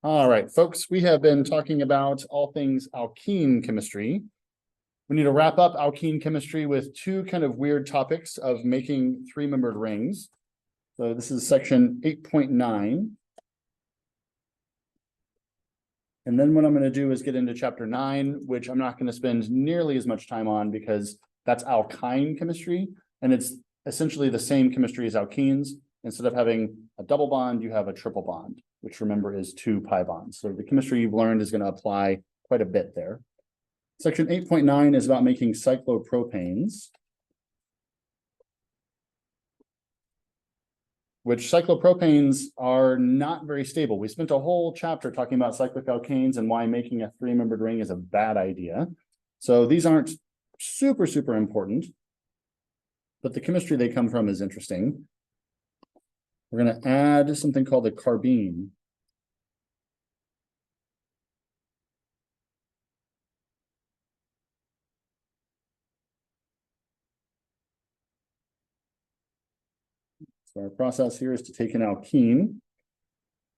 All right, folks, we have been talking about all things alkene chemistry. We need to wrap up alkene chemistry with two kind of weird topics of making three-membered rings. So this is section 8.9. And then what I'm going to do is get into chapter 9, which I'm not going to spend nearly as much time on because that's alkyne chemistry, and it's essentially the same chemistry as alkenes. Instead of having a double bond, you have a triple bond, which remember is 2 pi bonds. So the chemistry you've learned is going to apply quite a bit there. Section 8.9 is about making cyclopropanes, which cyclopropanes are not very stable. We spent a whole chapter talking about cyclic alkanes and why making a three-membered ring is a bad idea. So these aren't super important, but the chemistry they come from is interesting. We're going to add something called a carbene. So our process here is to take an alkene.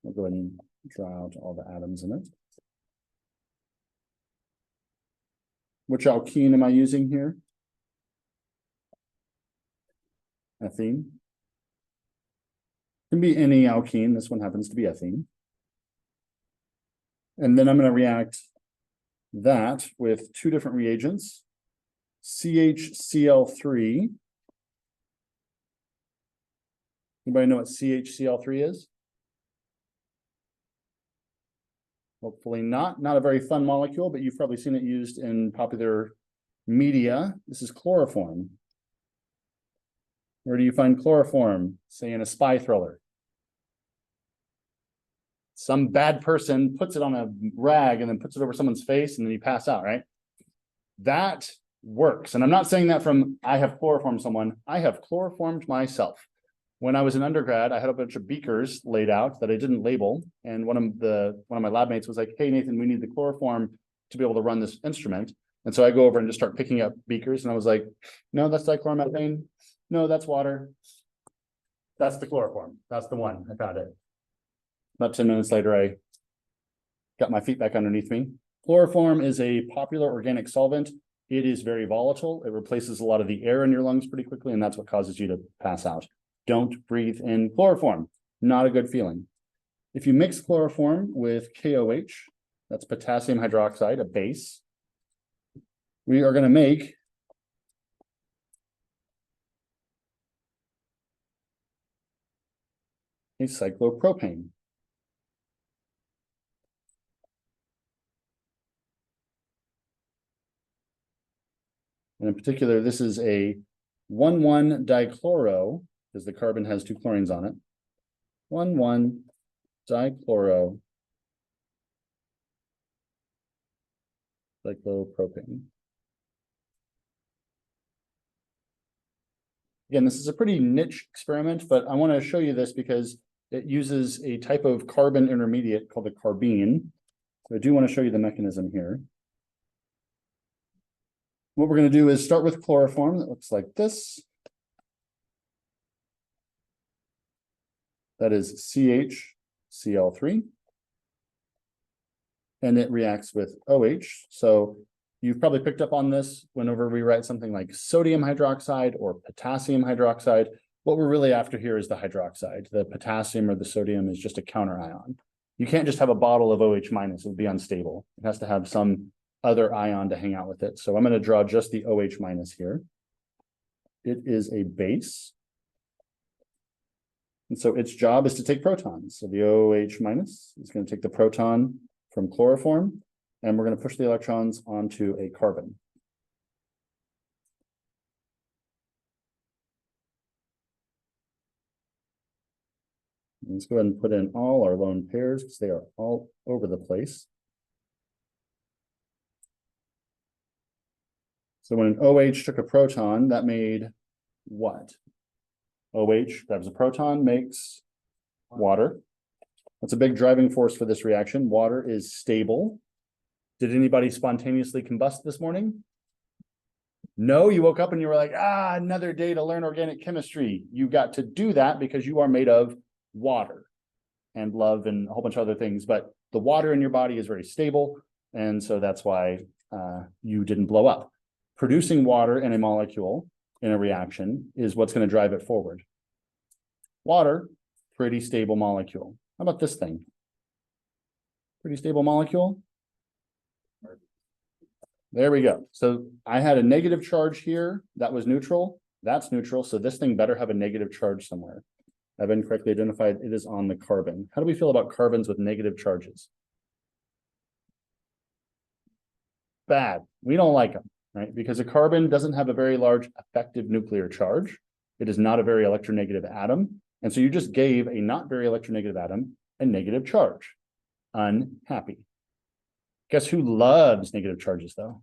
I'll go ahead and draw out all the atoms in it. Which alkene am I using here? Ethene. Can be any alkene. This one happens to be ethene. And then I'm going to react that with 2 different reagents, CHCl3. Anybody know what CHCl3 is? Hopefully not. Not a very fun molecule, but you've probably seen it used in popular media. This is chloroform. Where do you find chloroform? Say in a spy thriller. Some bad person puts it on a rag and then puts it over someone's face and then you pass out, right? That works. And I'm not saying that from I have chloroformed someone. I have chloroformed myself. When I was an undergrad, I had a bunch of beakers laid out that I didn't label. And one of my lab mates was like, hey, Nathan, we need the chloroform to be able to run this instrument. And so I go over and just start picking up beakers. And I was like, no, that's dichloromethane. No, that's water. That's the chloroform. That's the one. I found it. About 10 minutes later, I got my feet back underneath me. Chloroform is a popular organic solvent. It is very volatile. It replaces a lot of the air in your lungs pretty quickly, and that's what causes you to pass out. Don't breathe in chloroform. Not a good feeling. If you mix chloroform with KOH, that's potassium hydroxide, a base, we are going to make a cyclopropane. And in particular, this is a 1,1-dichloro, because the carbon has 2 chlorines on it. 1,1-dichloro cyclopropane. Again, this is a pretty niche experiment, but I want to show you this because it uses a type of carbon intermediate called a carbene. So I do want to show you the mechanism here. What we're going to do is start with chloroform that looks like this. That is CHCl3. And it reacts with OH. So you've probably picked up on this whenever we write something like sodium hydroxide or potassium hydroxide. What we're really after here is the hydroxide. The potassium or the sodium is just a counter ion. You can't just have a bottle of OH minus, it would be unstable. It has to have some other ion to hang out with it. So I'm going to draw just the OH minus here. It is a base. And so its job is to take protons. So the OH minus is going to take the proton from chloroform, and we're going to push the electrons onto a carbon. Let's go ahead and put in all our lone pairs because they are all over the place. So when an OH took a proton, that made what? OH grabs a proton, makes water. That's a big driving force for this reaction. Water is stable. Did anybody spontaneously combust this morning? No, you woke up and you were like, another day to learn organic chemistry. You got to do that because you are made of water. and love and a whole bunch of other things, but the water in your body is very stable. And so that's why you didn't blow up. Producing water in a molecule in a reaction is what's going to drive it forward. Water, pretty stable molecule. How about this thing? Pretty stable molecule. There we go. So I had a negative charge here. That was neutral. That's neutral. So this thing better have a negative charge somewhere. I've been correctly identified. It is on the carbon. How do we feel about carbons with negative charges? Bad. We don't like them, right? Because a carbon doesn't have a very large effective nuclear charge. It is not a very electronegative atom. And so you just gave a not very electronegative atom a negative charge. Unhappy. Guess who loves negative charges, though?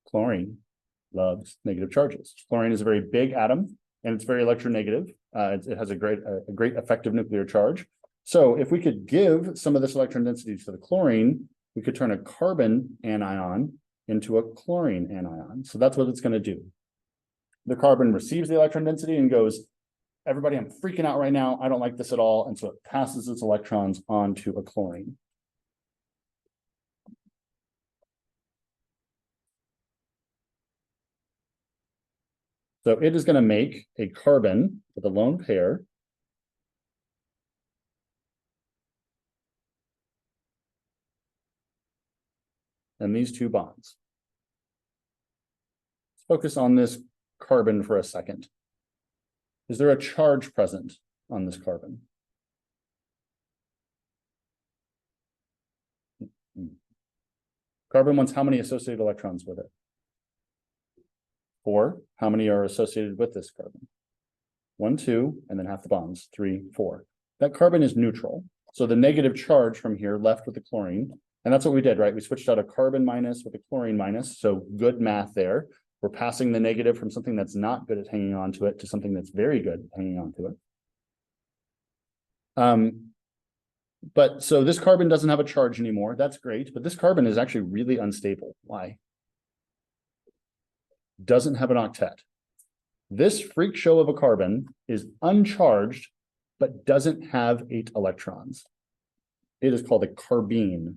Chlorine loves negative charges. Chlorine is a very big atom, and it's very electronegative. It has a great effective nuclear charge. So if we could give some of this electron density to the chlorine, we could turn a carbon anion into a chlorine anion. So that's what it's going to do. The carbon receives the electron density and goes, everybody, I'm freaking out right now. I don't like this at all. And so it passes its electrons onto a chlorine. So it is going to make a carbon with a lone pair. And these two bonds. Let's focus on this carbon for a second. Is there a charge present on this carbon? Carbon wants how many associated electrons with it? 4. How many are associated with this carbon? 1, 2, and then half the bonds, 3, 4. That carbon is neutral. So the negative charge from here left with the chlorine. And that's what we did, right? We switched out a carbon minus with a chlorine minus. So good math there. We're passing the negative from something that's not good at hanging on to it to something that's very good at hanging on to it. But so this carbon doesn't have a charge anymore. That's great. But this carbon is actually really unstable. Why? Doesn't have an octet. This freak show of a carbon is uncharged, but doesn't have 8 electrons. It is called a carbene.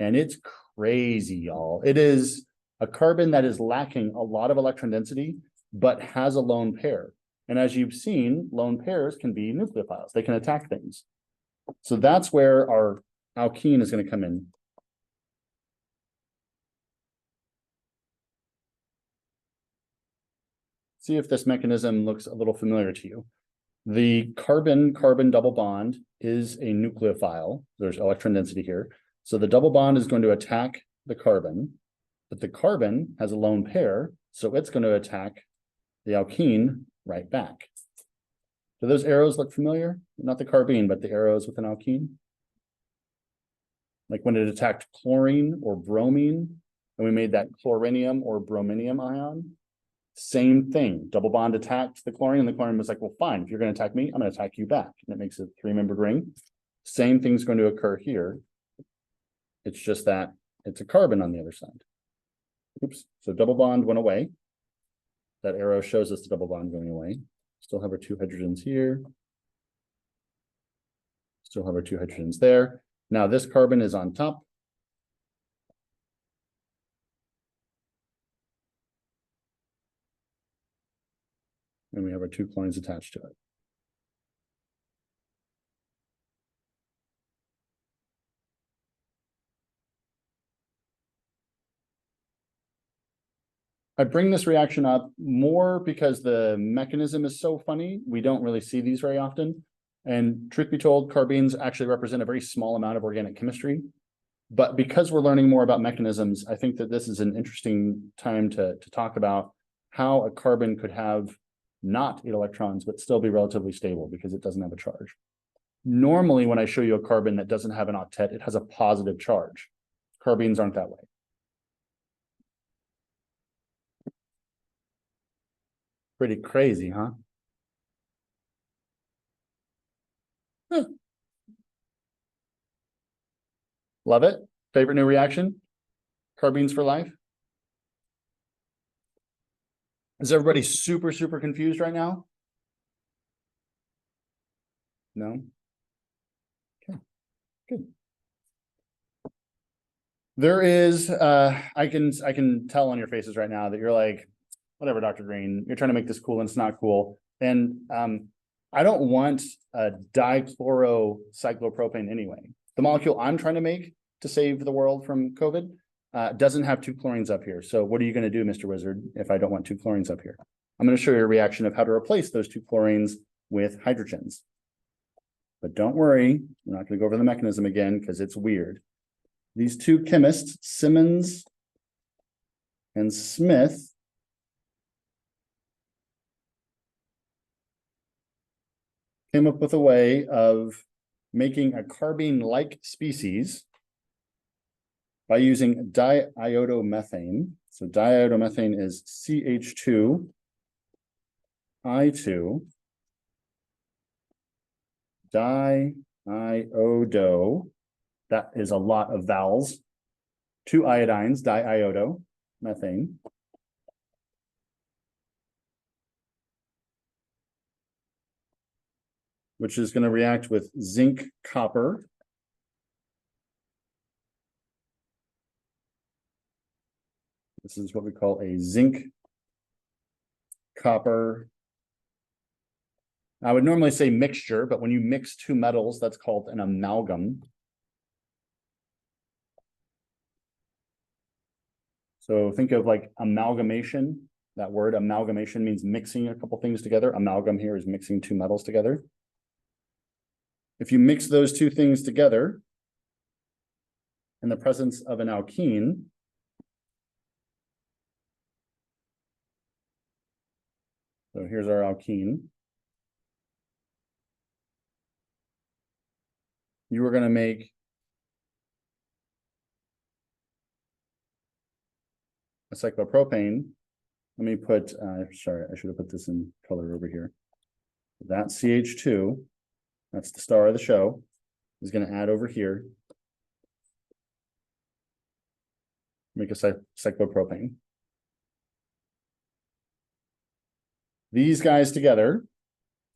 And it's crazy, y'all. It is a carbon that is lacking a lot of electron density, but has a lone pair. And as you've seen, lone pairs can be nucleophiles. They can attack things. So that's where our alkene is going to come in. See if this mechanism looks a little familiar to you. The carbon-carbon double bond is a nucleophile. There's electron density here. So the double bond is going to attack the carbon, but the carbon has a lone pair, so it's going to attack the alkene right back. Do those arrows look familiar? Not the carbene, but the arrows with an alkene. Like when it attacked chlorine or bromine, and we made that chlorinium or brominium ion. Same thing. Double bond attacked the chlorine, and the chlorine was like, well, fine, if you're going to attack me, I'm going to attack you back. And it makes a 3-membered ring. Same thing's going to occur here. It's just that it's a carbon on the other side. Oops. So double bond went away. That arrow shows us the double bond going away. Still have our 2 hydrogens here. Still have our 2 hydrogens there. Now this carbon is on top. And we have our 2 chlorines attached to it. I bring this reaction up more because the mechanism is so funny. We don't really see these very often. And truth be told, carbenes actually represent a very small amount of organic chemistry. But because we're learning more about mechanisms, I think that this is an interesting time to talk about how a carbon could have not 8 electrons, but still be relatively stable because it doesn't have a charge. Normally, when I show you a carbon that doesn't have an octet, it has a positive charge. Carbenes aren't that way. Pretty crazy, huh? Love it. Favorite new reaction? Carbenes for life. Is everybody super, super confused right now? No? Okay, good. There is, I can tell on your faces right now that you're like, whatever, Dr. Green, you're trying to make this cool and it's not cool. And I don't want a dichlorocyclopropane anyway. The molecule I'm trying to make to save the world from COVID doesn't have two chlorines up here. So what are you going to do, Mr. Wizard, if I don't want two chlorines up here? I'm going to show you a reaction of how to replace those two chlorines with hydrogens. But don't worry, we're not going to go over the mechanism again because it's weird. These two chemists, Simmons and Smith, came up with a way of making a carbene-like species by using diiodomethane. So diiodomethane is CH2I2 diiodo. That is a lot of vowels. Two iodines, diiodomethane. Which is going to react with zinc copper. This is what we call a zinc copper. I would normally say mixture, but when you mix two metals, that's called an amalgam. So think of like amalgamation. That word amalgamation means mixing a couple things together. Amalgam here is mixing two metals together. If you mix those two things together in the presence of an alkene, so here's our alkene, you are going to make a cyclopropane. Let me put, sorry, I should have put this in color over here. That CH2, that's the star of the show, is going to add over here, make a cyclopropane. These guys together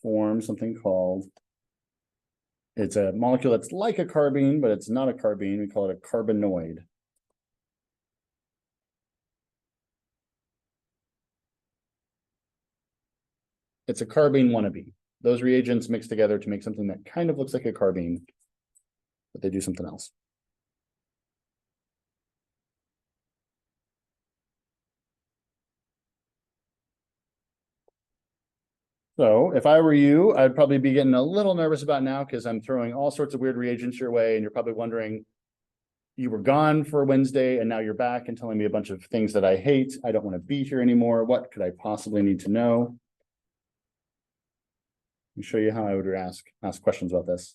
form something called, it's a molecule that's like a carbene, but it's not a carbene. We call it a carbenoid. It's a carbene wannabe. Those reagents mix together to make something that kind of looks like a carbene, but they do something else. So if I were you, I'd probably be getting a little nervous about now because I'm throwing all sorts of weird reagents your way, and you're probably wondering, you were gone for Wednesday and now you're back and telling me a bunch of things that I hate. I don't want to be here anymore. What could I possibly need to know? Let me show you how I would ask questions about this.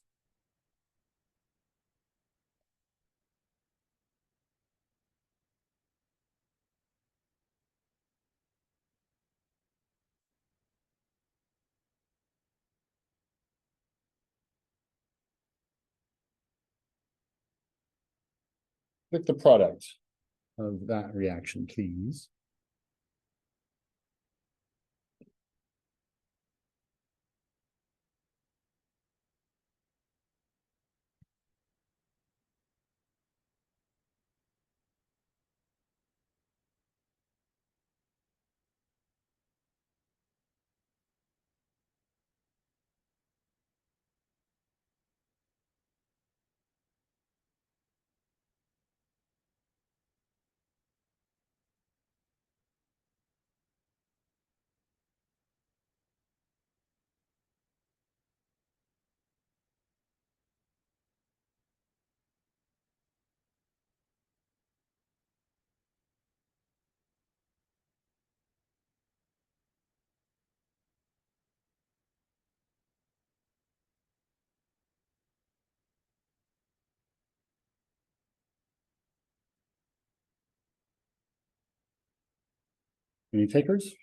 Pick the product of that reaction, please. Any takers?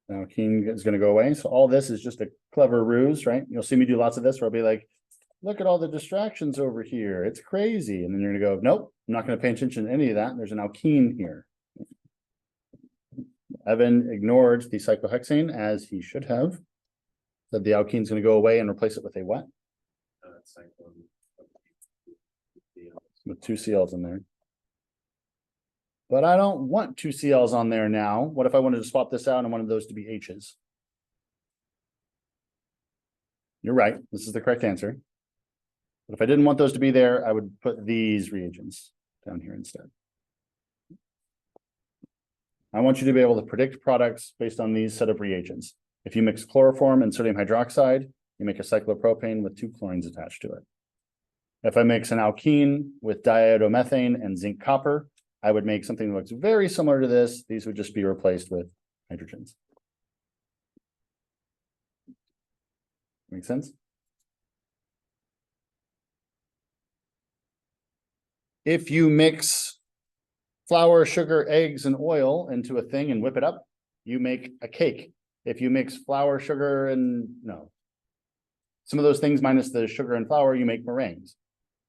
Now King is going to go away. So all this is just a clever ruse, right? You'll see me do lots of this where I'll be like, look at all the distractions over here. It's crazy. And then you're going to go, nope, I'm not going to pay attention to any of that. There's an alkene here. Evan ignored the cyclohexane as he should have. Said the alkene's going to go away and replace it with a what? With two CLs in there. But I don't want two CLs on there now. What if I wanted to swap this out and I wanted those to be H's? You're right. This is the correct answer. But if I didn't want those to be there, I would put these reagents down here instead. I want you to be able to predict products based on these set of reagents. If you mix chloroform and sodium hydroxide, you make a cyclopropane with 2 chlorines attached to it. If I mix an alkene with diiodomethane and zinc copper, I would make something that looks very similar to this. These would just be replaced with hydrogens. Make sense? If you mix flour, sugar, eggs, and oil into a thing and whip it up, you make a cake. If you mix flour, sugar, and some of those things minus the sugar and flour, you make meringues.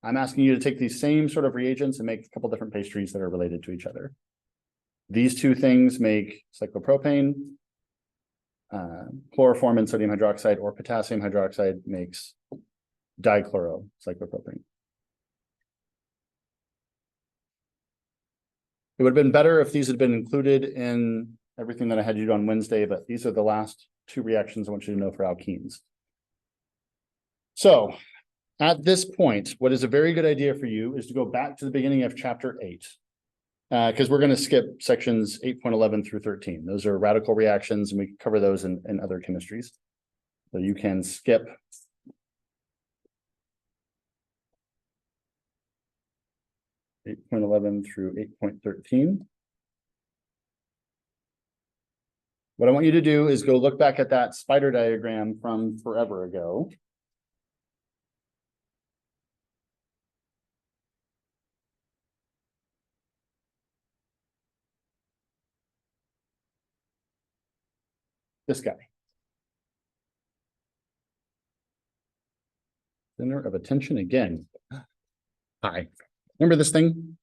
I'm asking you to take these same sort of reagents and make a couple different pastries that are related to each other. These two things make cyclopropane. Chloroform and sodium hydroxide or potassium hydroxide makes dichlorocyclopropane. It would have been better if these had been included in everything that I had you do on Wednesday, but these are the last 2 reactions I want you to know for alkenes. So at this point, what is a very good idea for you is to go back to the beginning of chapter 8, because we're going to skip sections 8.11 through 13. Those are radical reactions, and we cover those in other chemistries. So you can skip 8.11 through 8.13. What I want you to do is go look back at that spider diagram from forever ago. This guy. Center of attention again. Hi. Remember this thing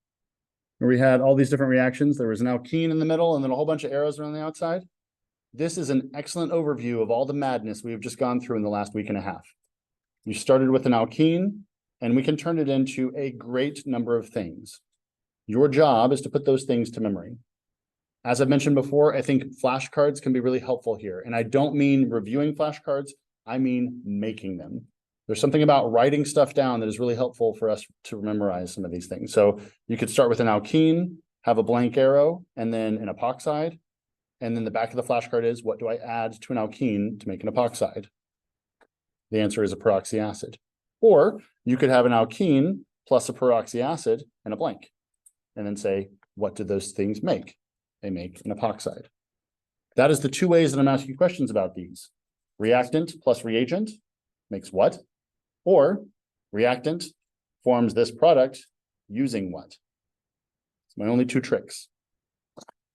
where we had all these different reactions? There was an alkene in the middle and then a whole bunch of arrows around the outside. This is an excellent overview of all the madness we've just gone through in the last week and a half. You started with an alkene, and we can turn it into a great number of things. Your job is to put those things to memory. As I've mentioned before, I think flashcards can be really helpful here. And I don't mean reviewing flashcards, I mean making them. There's something about writing stuff down that is really helpful for us to memorize some of these things. So you could start with an alkene, have a blank arrow, and then an epoxide. And then the back of the flashcard is, what do I add to an alkene to make an epoxide? The answer is a peroxy acid. Or you could have an alkene plus a peroxy acid and a blank. And then say, what do those things make? They make an epoxide. That is the 2 ways that I'm asking questions about these. Reactant plus reagent makes what? Or reactant forms this product using what? It's my only 2 tricks.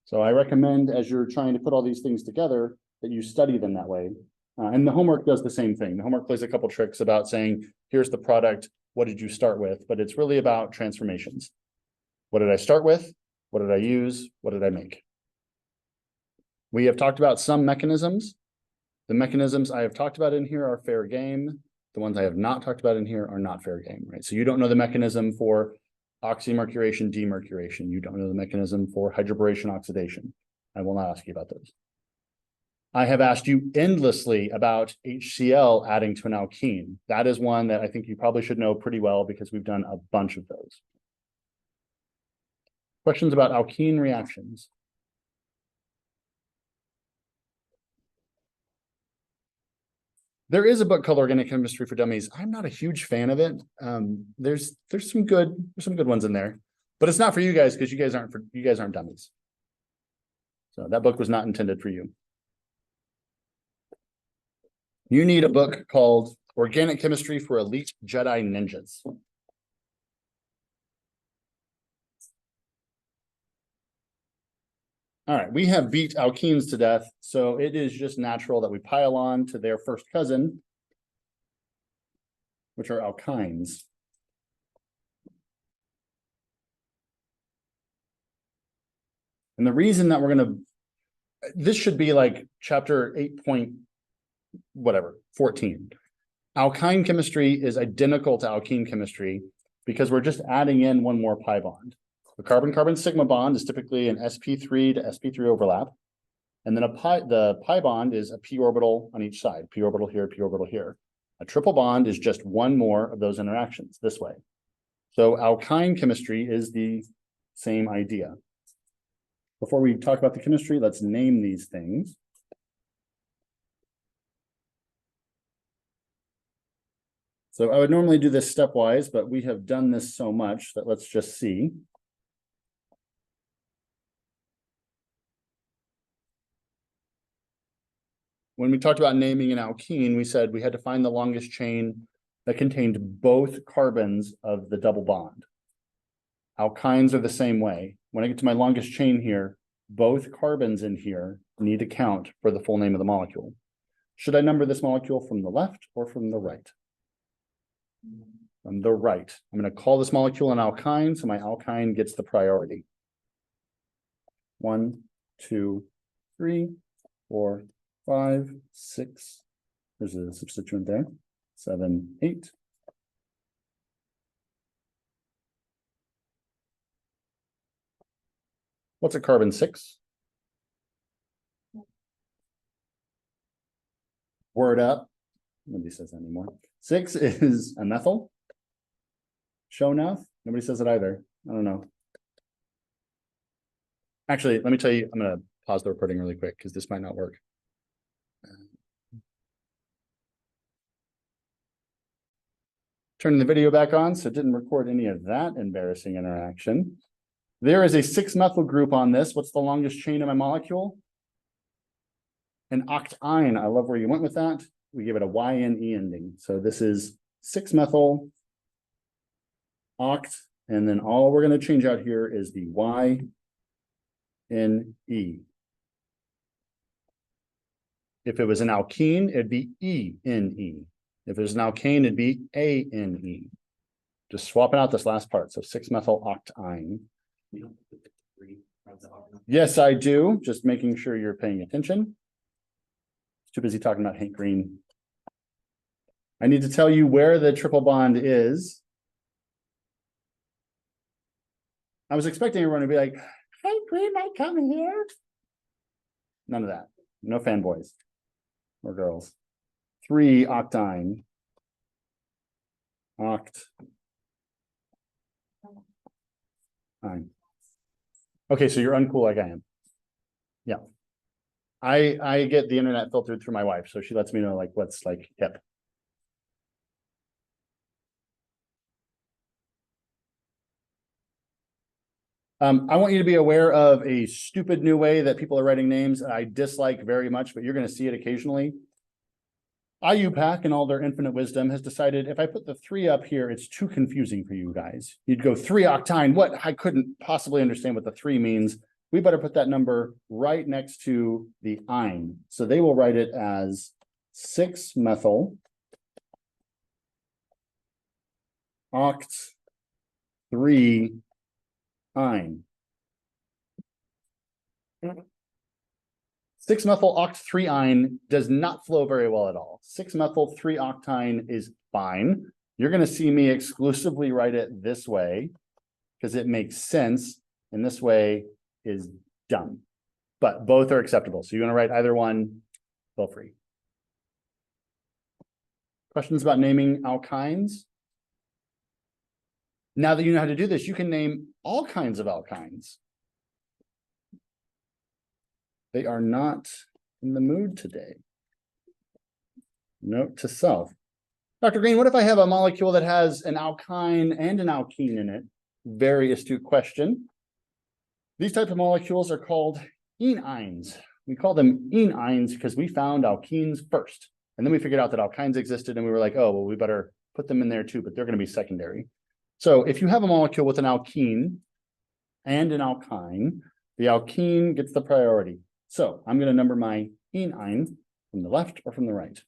So I recommend, as you're trying to put all these things together, that you study them that way. And the homework does the same thing. The homework plays a couple tricks about saying, here's the product, what did you start with? But it's really about transformations. What did I start with? What did I use? What did I make? We have talked about some mechanisms. The mechanisms I have talked about in here are fair game. The ones I have not talked about in here are not fair game, right? So you don't know the mechanism for oxymercuration, demercuration. You don't know the mechanism for hydroboration oxidation. I will not ask you about those. I have asked you endlessly about HCl adding to an alkene. That is one that I think you probably should know pretty well because we've done a bunch of those. Questions about alkene reactions? There is a book called Organic Chemistry for Dummies. I'm not a huge fan of it. There's some good ones in there, but it's not for you guys because you guys aren't dummies. So that book was not intended for you. You need a book called Organic Chemistry for Elite Jedi Ninjas. All right, we have beat alkenes to death, so it is just natural that we pile on to their first cousin, which are alkynes. And the reason that we're going to this should be like chapter 8 point whatever, 14. Alkyne chemistry is identical to alkene chemistry because we're just adding in one more pi bond. The carbon-carbon sigma bond is typically an sp3 to sp3 overlap. And then the pi bond is a p orbital on each side, p orbital here, p orbital here. A triple bond is just one more of those interactions this way. So alkyne chemistry is the same idea. Before we talk about the chemistry, let's name these things. So I would normally do this stepwise, but we have done this so much that let's just see. When we talked about naming an alkene, we said we had to find the longest chain that contained both carbons of the double bond. Alkynes are the same way. When I get to my longest chain here, both carbons in here need to count for the full name of the molecule. Should I number this molecule from the left or from the right? From the right. I'm going to call this molecule an alkyne, so my alkyne gets the priority. 1, 2, 3, 4, 5, 6. There's a substituent there. 7, 8. What's a carbon 6? Word up. Nobody says that anymore. 6 is a methyl. Shonath. Nobody says it either. I don't know. Actually, let me tell you, I'm going to pause the recording really quick because this might not work. Turning the video back on, so it didn't record any of that embarrassing interaction. There is a 6-methyl group on this. What's the longest chain of my molecule? An octyne. I love where you went with that. We give it a YNE ending. So this is 6-methyl oct, and then all we're going to change out here is the YNE. If it was an alkene, it'd be ENE. If it was an alkane, it'd be ANE. Just swapping out this last part. So 6-methyl octyne. Yes, I do. Just making sure you're paying attention. Too busy talking about Hank Green. I need to tell you where the triple bond is. I was expecting everyone to be like, Hank Green might come here. None of that. No fanboys or girls. 3 octyne. Okay, so you're uncool like I am. Yeah. I get the internet filtered through my wife, so she lets me know like what's like hip. I want you to be aware of a stupid new way that people are writing names I dislike very much, but you're going to see it occasionally. IUPAC, in all their infinite wisdom, has decided if I put the 3 up here, it's too confusing for you guys. You'd go 3 octyne. What? I couldn't possibly understand what the 3 means. We better put that number right next to the ine. So they will write it as 6-methyl oct 3 ine. 6-methyl oct 3 ine does not flow very well at all. 6-methyl 3 octyne is fine. You're going to see me exclusively write it this way because it makes sense, and this way is dumb. But both are acceptable. So you want to write either one, feel free. Questions about naming alkynes? Now that you know how to do this, you can name all kinds of alkynes. They are not in the mood today. Note to self. Dr. Green, what if I have a molecule that has an alkyne and an alkene in it? Very astute question. These types of molecules are called eneines. We call them eneines because we found alkenes first. And then we figured out that alkynes existed and we were like, oh, well, we better put them in there too, but they're going to be secondary. So if you have a molecule with an alkene and an alkyne, the alkene gets the priority. So I'm going to number my eneine from the left or from the right?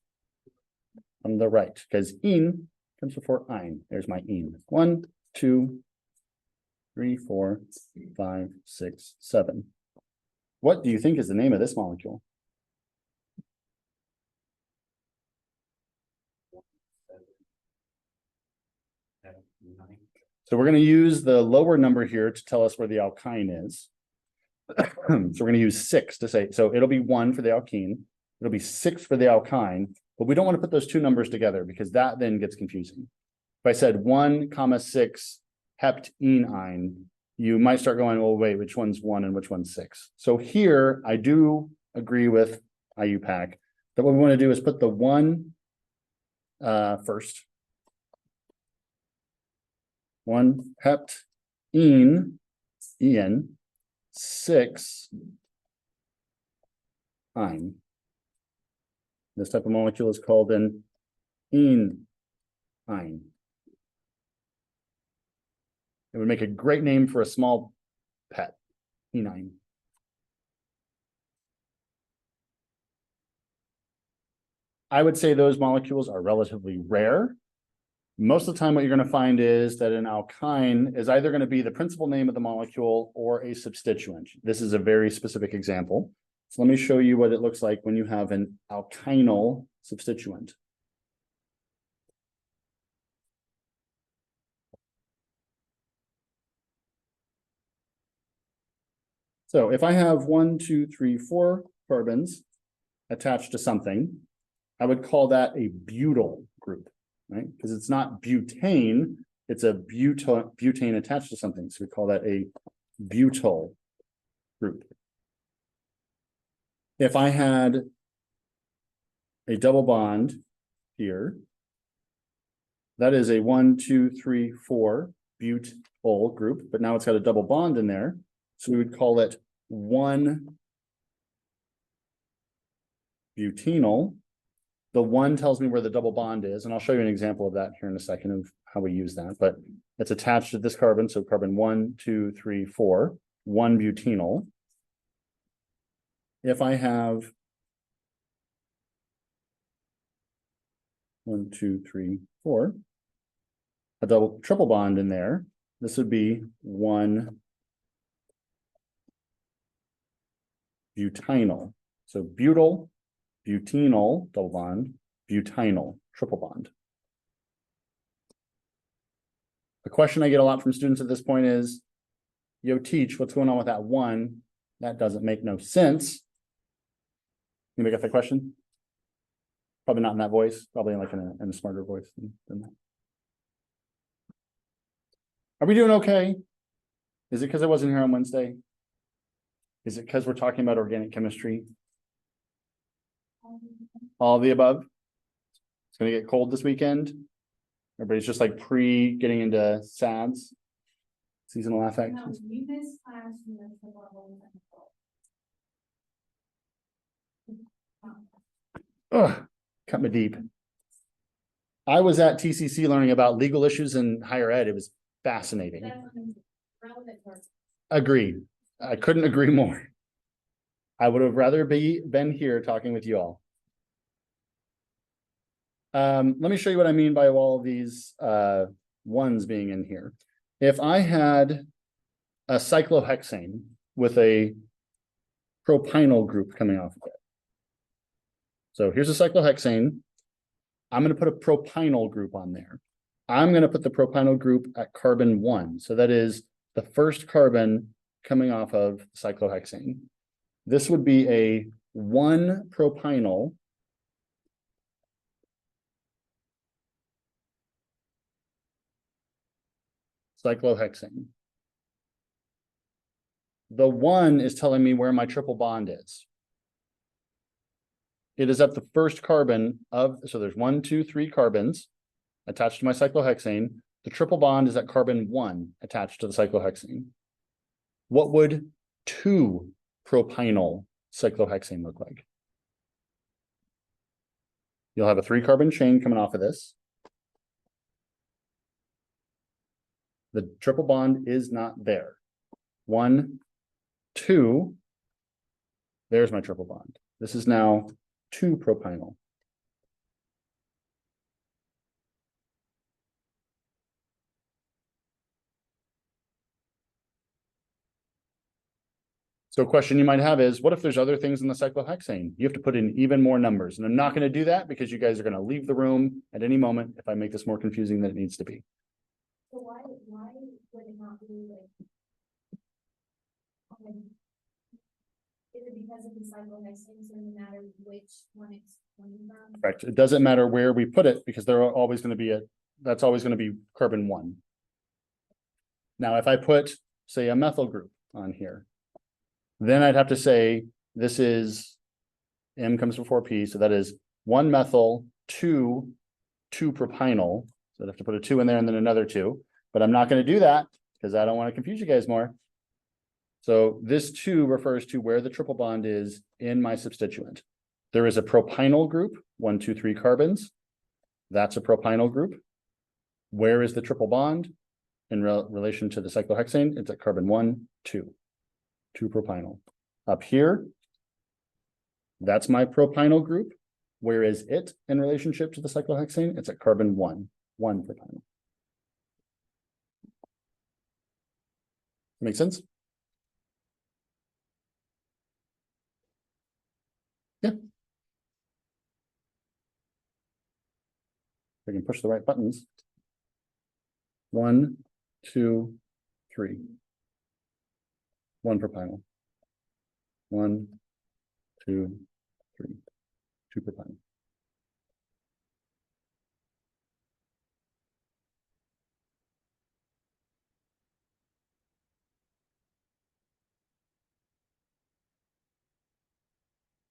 From the right, because ene comes before ine. There's my ene. 1, 2, 3, 4, 5, 6, 7. What do you think is the name of this molecule? So we're going to use the lower number here to tell us where the alkyne is. So we're going to use 6 to say, so it'll be 1 for the alkene. It'll be 6 for the alkyne, but we don't want to put those two numbers together because that then gets confusing. If I said 1, 6 heptenine, you might start going, well, wait, which one's 1 and which one's 6? So here I do agree with IUPAC that what we want to do is put the 1 first. 1 heptene, En, 6 ine. This type of molecule is called an enine. It would make a great name for a small pet, enine. I would say those molecules are relatively rare. Most of the time, what you're going to find is that an alkyne is either going to be the principal name of the molecule or a substituent. This is a very specific example. So let me show you what it looks like when you have an alkynyl substituent. So if I have 1, 2, 3, 4 carbons attached to something, I would call that a butyl group, right? Because it's not butane, it's a butane attached to something. So we call that a butyl group. If I had a double bond here, that is a 1, 2, 3, 4 butyl group, but now it's got a double bond in there. So we would call it 1 butenyl. The 1 tells me where the double bond is, and I'll show you an example of that here in a second of how we use that, but it's attached to this carbon. So carbon 1, 2, 3, 4, 1 butenyl. If I have 1, 2, 3, 4, a triple bond in there, this would be 1 butynyl. So butyl, butenyl, double bond, butynyl, triple bond. The question I get a lot from students at this point is, yo, teach, what's going on with that 1? That doesn't make no sense. Anybody got that question? Probably not in that voice, probably like in a smarter voice than that. Are we doing okay? Is it because I wasn't here on Wednesday? Is it because we're talking about organic chemistry? All of the above? It's going to get cold this weekend. Everybody's just like getting into SADS, seasonal affect. No, you missed class. Ugh, cut me deep. I was at TCC learning about legal issues in higher ed. It was fascinating. Agreed. I couldn't agree more. I would have rather been here talking with you all. Let me show you what I mean by all of these ones being in here. If I had a cyclohexane with a propynyl group coming off of it. So here's a cyclohexane. I'm going to put a propynyl group on there. I'm going to put the propynyl group at carbon 1. So that is the first carbon coming off of cyclohexane. This would be a 1 propynyl cyclohexane. The 1 is telling me where my triple bond is. It is at the first carbon of, so there's 1, 2, 3 carbons attached to my cyclohexane. The triple bond is at carbon 1 attached to the cyclohexane. What would 2 propynyl cyclohexane look like? You'll have a 3-carbon chain coming off of this. The triple bond is not there. 1, 2, there's my triple bond. This is now 2 propynyl. So a question you might have is, what if there's other things in the cyclohexane? You have to put in even more numbers. And I'm not going to do that because you guys are going to leave the room at any moment if I make this more confusing than it needs to be. So why would it not be like? Is it because of the cyclohexane, so no matter which one it's coming from? Correct. It doesn't matter where we put it because they're always going to be that's always going to be carbon 1. Now, if I put, say, a methyl group on here, then I'd have to say this is M comes before P, so that is 1 methyl, 2 propynyl. So I'd have to put a 2 in there and then another 2, but I'm not going to do that because I don't want to confuse you guys more. So this 2 refers to where the triple bond is in my substituent. There is a propynyl group, 1, 2, 3 carbons. That's a propynyl group. Where is the triple bond in relation to the cyclohexane? It's at carbon 1, 2 propynyl. Up here, that's my propynyl group. Where is it in relationship to the cyclohexane? It's at carbon 1 propynyl. Make sense? Yeah. I can push the right buttons. 1, 2, 3. 1 propynyl. 1, 2, 3. 2 propynyl.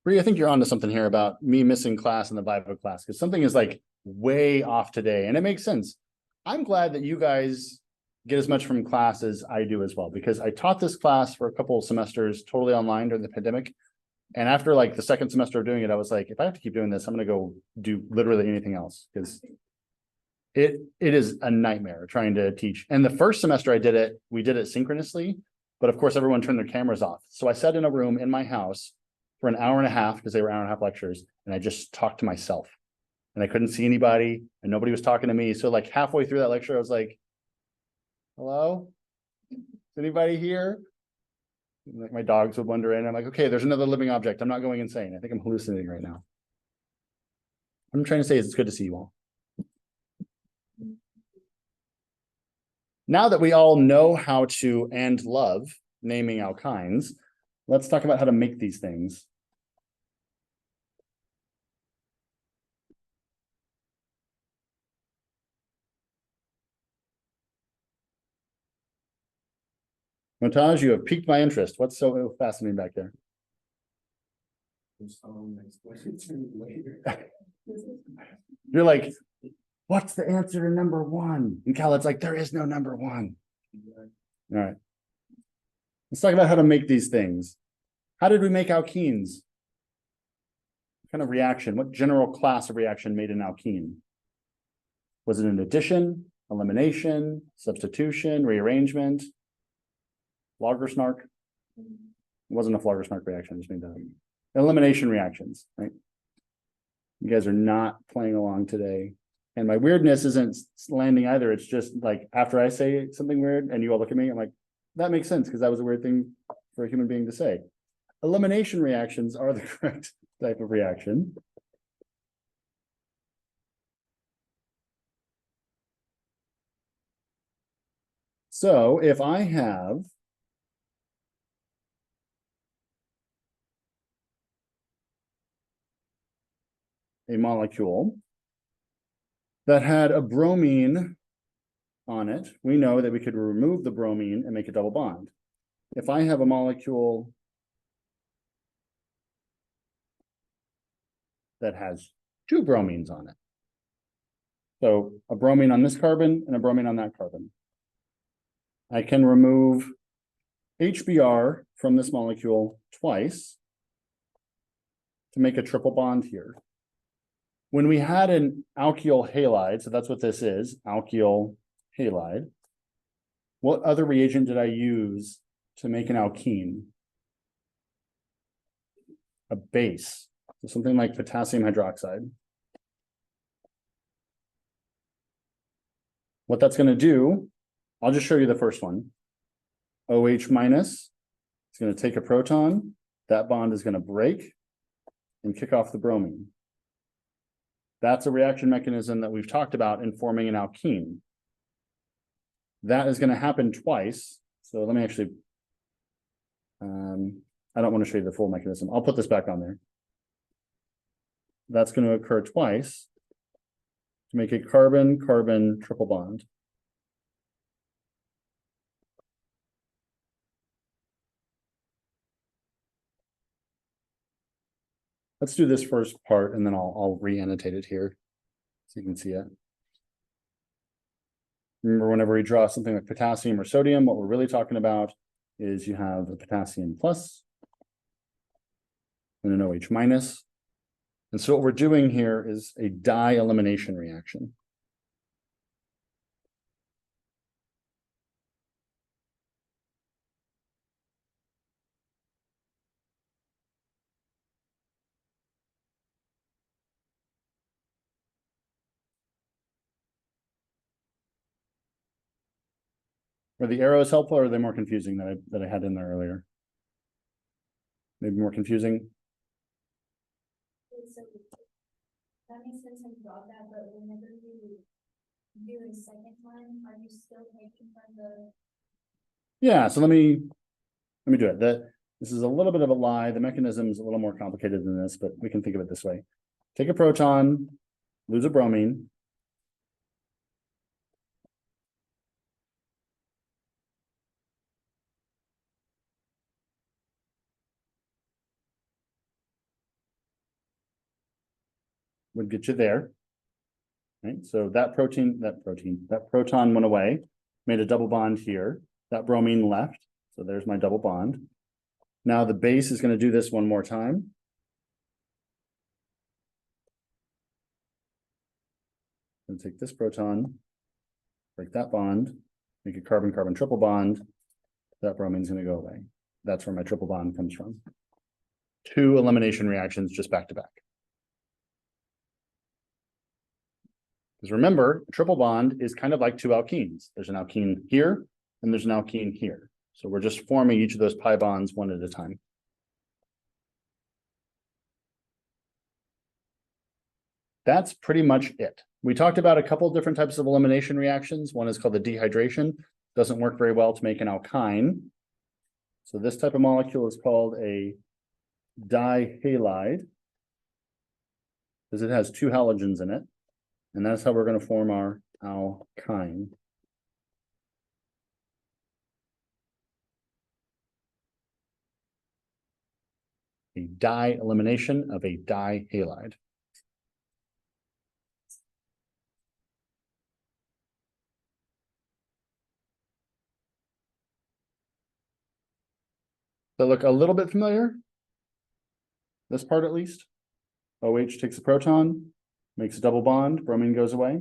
Bree, I think you're onto something here about me missing class in the Viva class because something is like way off today, and it makes sense. I'm glad that you guys get as much from class as I do as well, because I taught this class for a couple of semesters totally online during the pandemic. And after like the second semester of doing it, I was like, if I have to keep doing this, I'm going to go do literally anything else because it is a nightmare trying to teach. And the first semester I did it, we did it synchronously, but of course everyone turned their cameras off. So I sat in a room in my house for an hour and a half because they were hour-and-a-half lectures, and I just talked to myself. And I couldn't see anybody, and nobody was talking to me. So like halfway through that lecture, I was like, hello? Is anybody here? And like my dogs would wander in. I'm like, okay, there's another living object. I'm not going insane. I think I'm hallucinating right now. What I'm trying to say is it's good to see you all. Now that we all know how to and love naming alkynes, let's talk about how to make these things. Montage, you have piqued my interest. What's so fascinating back there? You're like, what's the answer to number 1? And Khaled's like, there is no number 1. All right. Let's talk about how to make these things. How did we make alkenes? What kind of reaction? What general class of reaction made an alkene? Was it an addition, elimination, substitution, rearrangement? Flogger-Snark? It wasn't a Flogger-Snark reaction, I just made that up. Elimination reactions, right? You guys are not playing along today. And my weirdness isn't landing either. It's just like after I say something weird and you all look at me, I'm like, that makes sense because that was a weird thing for a human being to say. Elimination reactions are the correct type of reaction. So if I have a molecule that had a bromine on it, we know that we could remove the bromine and make a double bond. If I have a molecule that has 2 bromines on it, so a bromine on this carbon and a bromine on that carbon, I can remove HBr from this molecule twice to make a triple bond here. When we had an alkyl halide, so that's what this is, alkyl halide, what other reagent did I use to make an alkene? A base, so something like potassium hydroxide. What that's going to do, I'll just show you the first one. OH minus It's going to take a proton, that bond is going to break and kick off the bromine. That's a reaction mechanism that we've talked about in forming an alkene. That is going to happen twice. So let me actually, I don't want to show you the full mechanism. I'll put this back on there. That's going to occur twice to make a carbon-carbon triple bond. Let's do this first part and then I'll re-annotate it here so you can see it. Remember, whenever we draw something like potassium or sodium, what we're really talking about is you have a potassium plus and an OH minus. And so what we're doing here is a dye elimination reaction. Are the arrows helpful or are they more confusing that I had in there earlier? Maybe more confusing? So that makes sense when you brought that, but whenever you do it a second time, are you still taking from the? Yeah, so let me do it. This is a little bit of a lie. The mechanism is a little more complicated than this, but we can think of it this way. Take a proton, lose a bromine. Would get you there. Right, so that proton went away, made a double bond here. That bromine left, so there's my double bond. Now the base is going to do this one more time. I'm going to take this proton, break that bond, make a carbon-carbon triple bond. That bromine's going to go away. That's where my triple bond comes from. Two elimination reactions just back to back. Because remember, a triple bond is kind of like two alkenes. There's an alkene here, and there's an alkene here. So we're just forming each of those pi bonds one at a time. That's pretty much it. We talked about a couple of different types of elimination reactions. One is called the dehydration. Doesn't work very well to make an alkyne. So this type of molecule is called a dihalide because it has two halogens in it. And that's how we're going to form our alkyne. A di elimination of a dihalide. That look a little bit familiar? This part at least. OH takes a proton, makes a double bond, bromine goes away.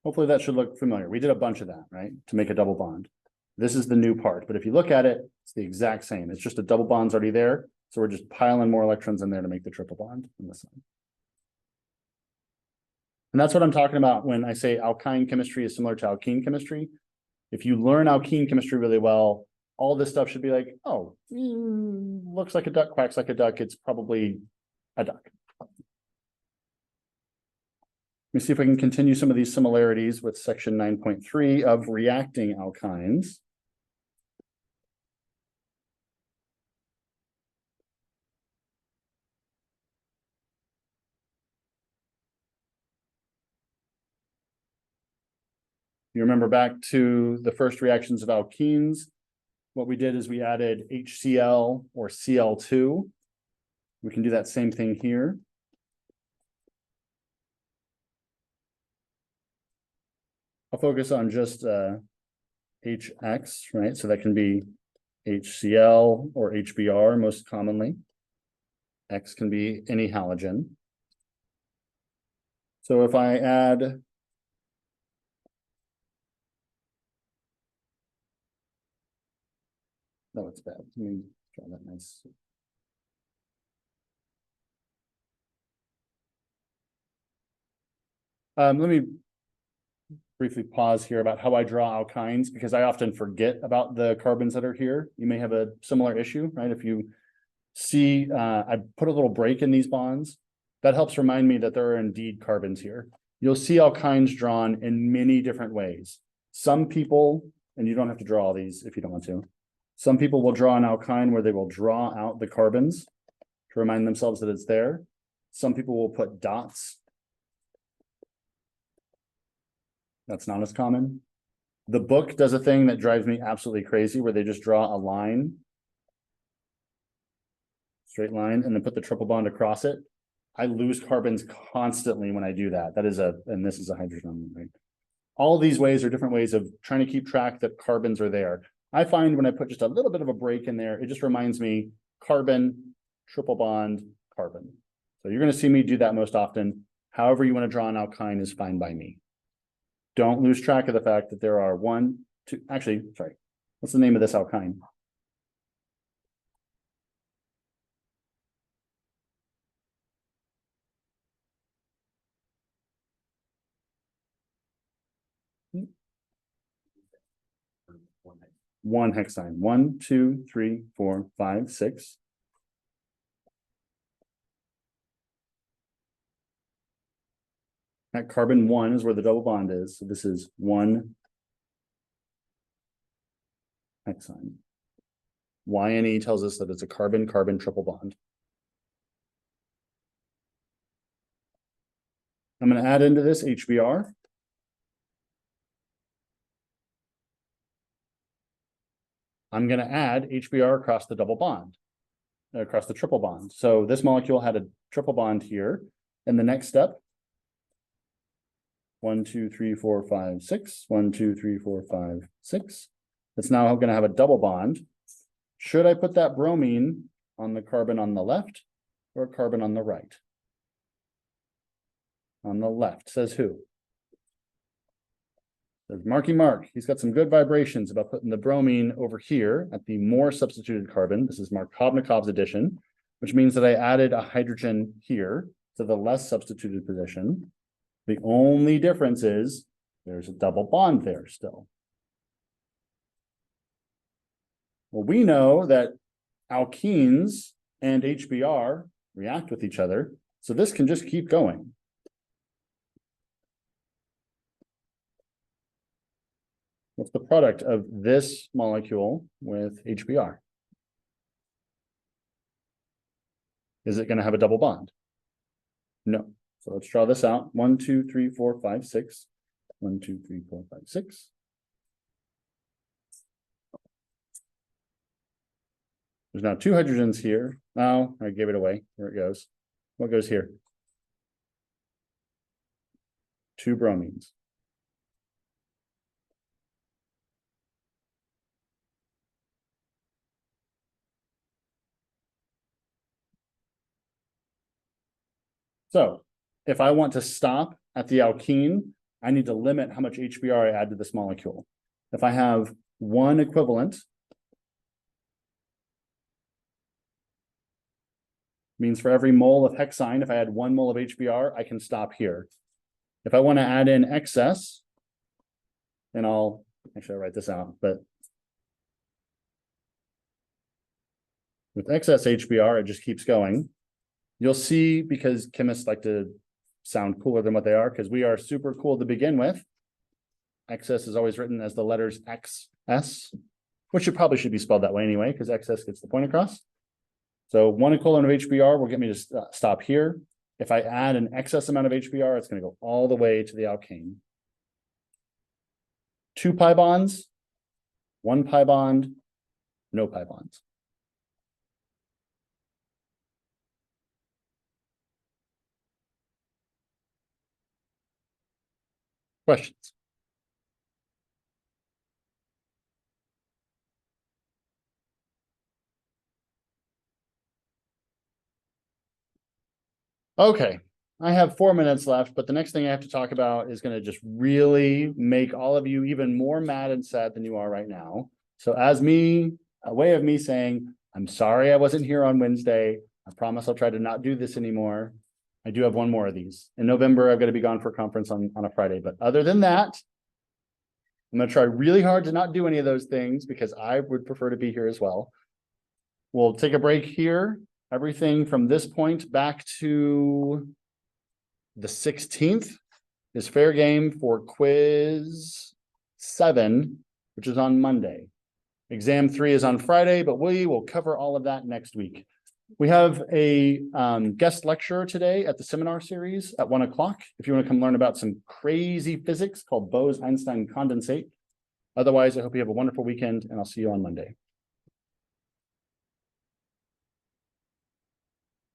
Hopefully that should look familiar. We did a bunch of that, right? To make a double bond. This is the new part, but if you look at it, it's the exact same. It's just a double bond's already there. So we're just piling more electrons in there to make the triple bond on this side. And that's what I'm talking about when I say alkyne chemistry is similar to alkene chemistry. If you learn alkene chemistry really well, all this stuff should be like, oh, looks like a duck, quacks like a duck. It's probably a duck. Let me see if I can continue some of these similarities with section 9.3 of reacting alkynes. You remember back to the first reactions of alkenes, what we did is we added HCl or Cl2. We can do that same thing here. I'll focus on just HX, right? So that can be HCl or HBr most commonly. X can be any halogen. So if I add no, it's bad. Let me draw that nice. Let me briefly pause here about how I draw alkynes, because I often forget about the carbons that are here. You may have a similar issue, right? If you see, I put a little break in these bonds, that helps remind me that there are indeed carbons here. You'll see alkynes drawn in many different ways. Some people, and you don't have to draw all these if you don't want to, some people will draw an alkyne where they will draw out the carbons to remind themselves that it's there. Some people will put dots. That's not as common. The book does a thing that drives me absolutely crazy where they just draw a line, straight line, and then put the triple bond across it. I lose carbons constantly when I do that. That is and this is a hydrogen, right? All these ways are different ways of trying to keep track that carbons are there. I find when I put just a little bit of a break in there, it just reminds me carbon, triple bond, carbon. So you're going to see me do that most often. However you want to draw an alkyne is fine by me. Don't lose track of the fact that there are sorry. What's the name of this alkyne? One hexyne. 1, 2, 3, 4, 5, 6. That carbon 1 is where the double bond is. So this is 1 hexyne. YNE tells us that it's a carbon-carbon triple bond. I'm going to add into this HBr. I'm going to add HBr across the double bond, across the triple bond. So this molecule had a triple bond here. And the next step, 1, 2, 3, 4, 5, 6. 1, 2, 3, 4, 5, 6. It's now going to have a double bond. Should I put that bromine on the carbon on the left or carbon on the right? On the left, says who? There's Marky Mark. He's got some good vibrations about putting the bromine over here at the more substituted carbon. This is Markovnikov's addition, which means that I added a hydrogen here to the less substituted position. The only difference is there's a double bond there still. Well, we know that alkenes and HBr react with each other, so this can just keep going. What's the product of this molecule with HBr? Is it going to have a double bond? No. So let's draw this out. 1, 2, 3, 4, 5, 6. 1, 2, 3, 4, 5, 6. There's now 2 hydrogens here. Oh, I gave it away. There it goes. What goes here? 2 bromines. So if I want to stop at the alkene, I need to limit how much HBr I add to this molecule. If I have 1 equivalent, means for every mole of hexyne, if I add 1 mole of HBr, I can stop here. If I want to add in excess, and I'll write this out, but with excess HBr, it just keeps going. You'll see, because chemists like to sound cooler than what they are, because we are super cool to begin with. Excess is always written as the letters XS, which probably should be spelled that way anyway, because excess gets the point across. So 1 equivalent of HBr will get me to stop here. If I add an excess amount of HBr, it's going to go all the way to the alkane. 2 pi bonds, 1 pi bond, no pi bonds. Questions? Okay, I have 4 minutes left, but the next thing I have to talk about is going to just really make all of you even more mad and sad than you are right now. So as a way of me saying, I'm sorry I wasn't here on Wednesday. I promise I'll try to not do this anymore. I do have 1 more of these. In November, I've got to be gone for a conference on a Friday. But other than that, I'm gonna try really hard to not do any of those things because I would prefer to be here as well. We'll take a break here. Everything from this point back to the 16th is fair game for quiz 7, which is on Monday. Exam 3 is on Friday, but we will cover all of that next week. We have a guest lecturer today at the seminar series at 1 o'clock. If you want to come learn about some crazy physics called Bose-Einstein condensate. Otherwise, I hope you have a wonderful weekend and I'll see you on Monday.